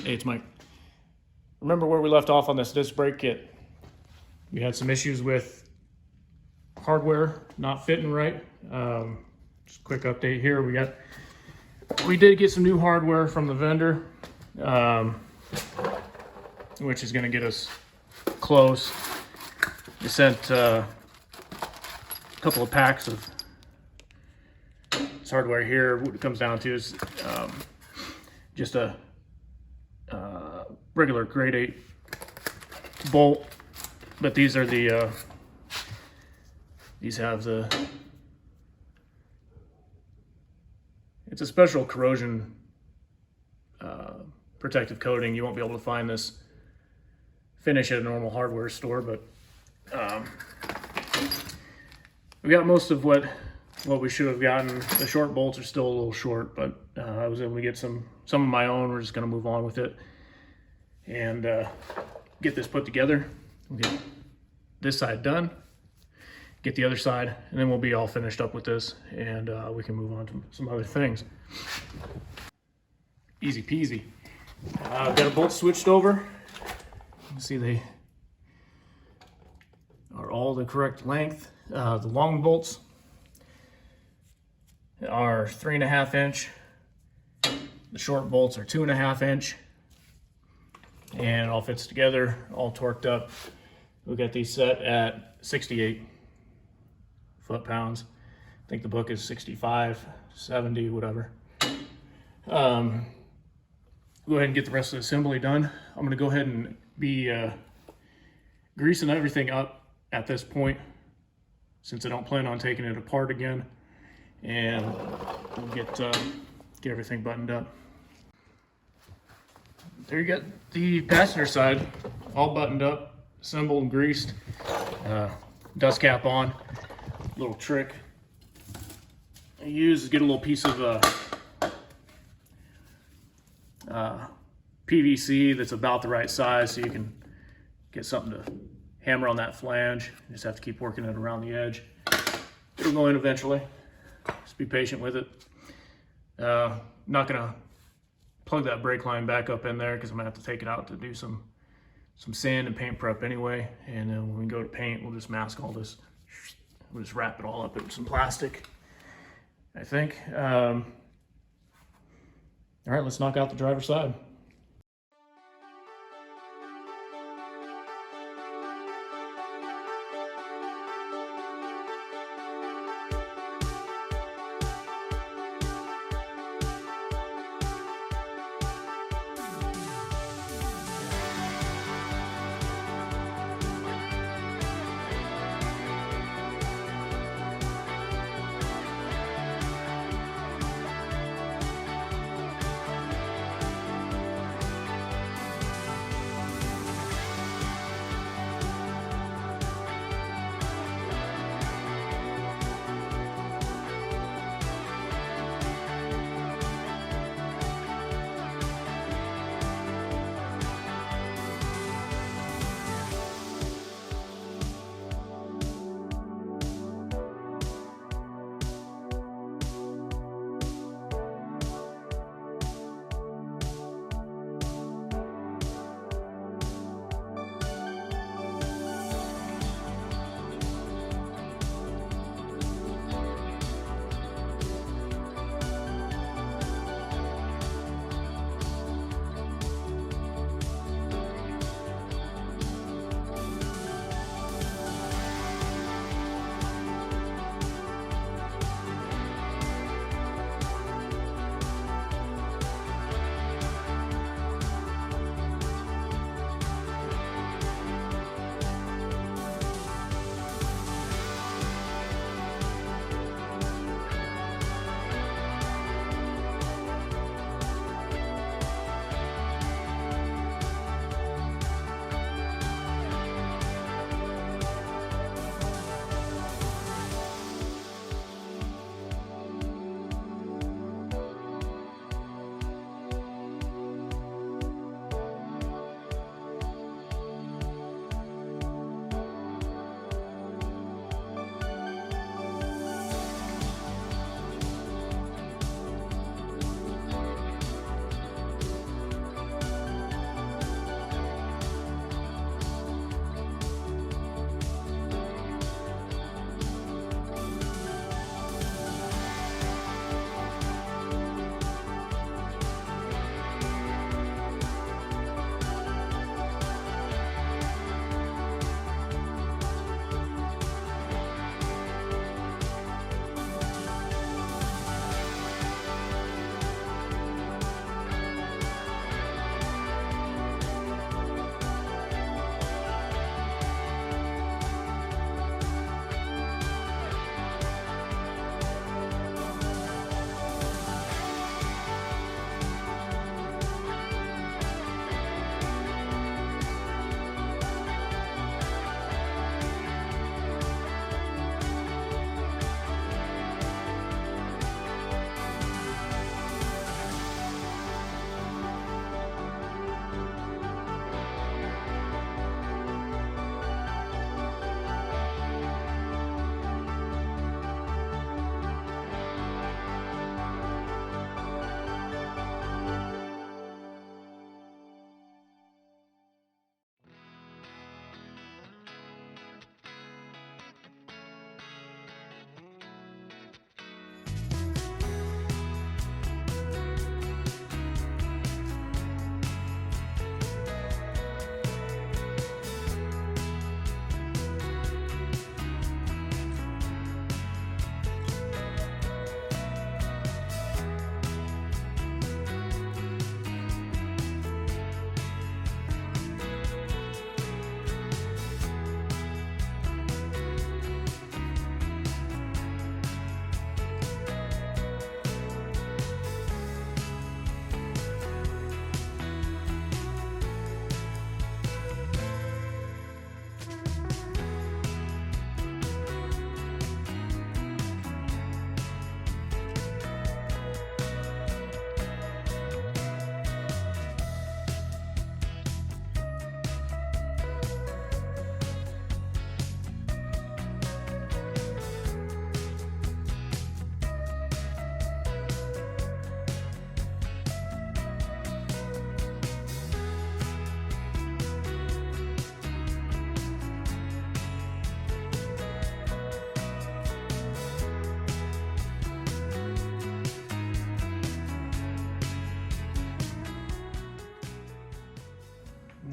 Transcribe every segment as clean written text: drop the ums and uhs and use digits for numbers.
Hey, it's Mike. Remember where we left off on this disc brake kit? We had some issues with hardware not fitting right. Just a quick update here. We did get some new hardware from the vendor, which is going to get us close. They sent a couple of packs of this hardware here. What it comes down to is just a regular grade 8 bolt, but these are the these have the, it's a special corrosion protective coating. You won't be able to find this finish at a normal hardware store, but we got most of what we should have gotten. The short bolts are still a little short, but I was able to get some of my own. We're just going to move on with it and get this put together. We'll get this side done, get the other side, and then we'll be all finished up with this, and we can move on to some other things. Easy peasy. I've got a bolt switched over. You can see they are all the correct length. The long bolts are 3.5 inch. The short bolts are 2.5 inch. And it all fits together, all torqued up. We got these set at 68 foot-pounds. I think the book is 65, 70, whatever. Go ahead and get the rest of the assembly done. I'm gonna go ahead and be greasing everything up at this point, since I don't plan on taking it apart again, and we'll get everything buttoned up. There you got the passenger side all buttoned up, assembled and greased. Dust cap on. Little trick I use is get a little piece of PVC that's about the right size, so you can get something to hammer on that flange. You just have to keep working it around the edge. It'll go in eventually. Just be patient with it. Not gonna plug that brake line back up in there because I'm gonna have to take it out to do some sand and paint prep anyway. And then when we go to paint, we'll just mask all this. We'll just wrap it all up in some plastic, I think. All right, let's knock out the driver's side.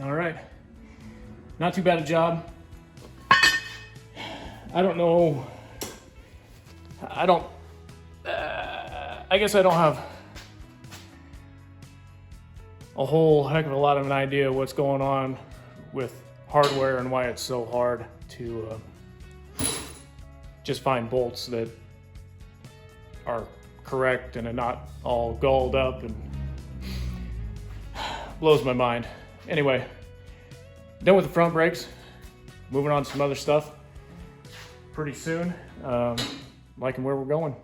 All right, not too bad a job. I don't know. I guess I don't have a whole heck of a lot of an idea what's going on with hardware and why it's so hard to just find bolts that are correct and are not all galled up, and blows my mind. Anyway, done with the front brakes. Moving on to some other stuff pretty soon. Liking where we're going.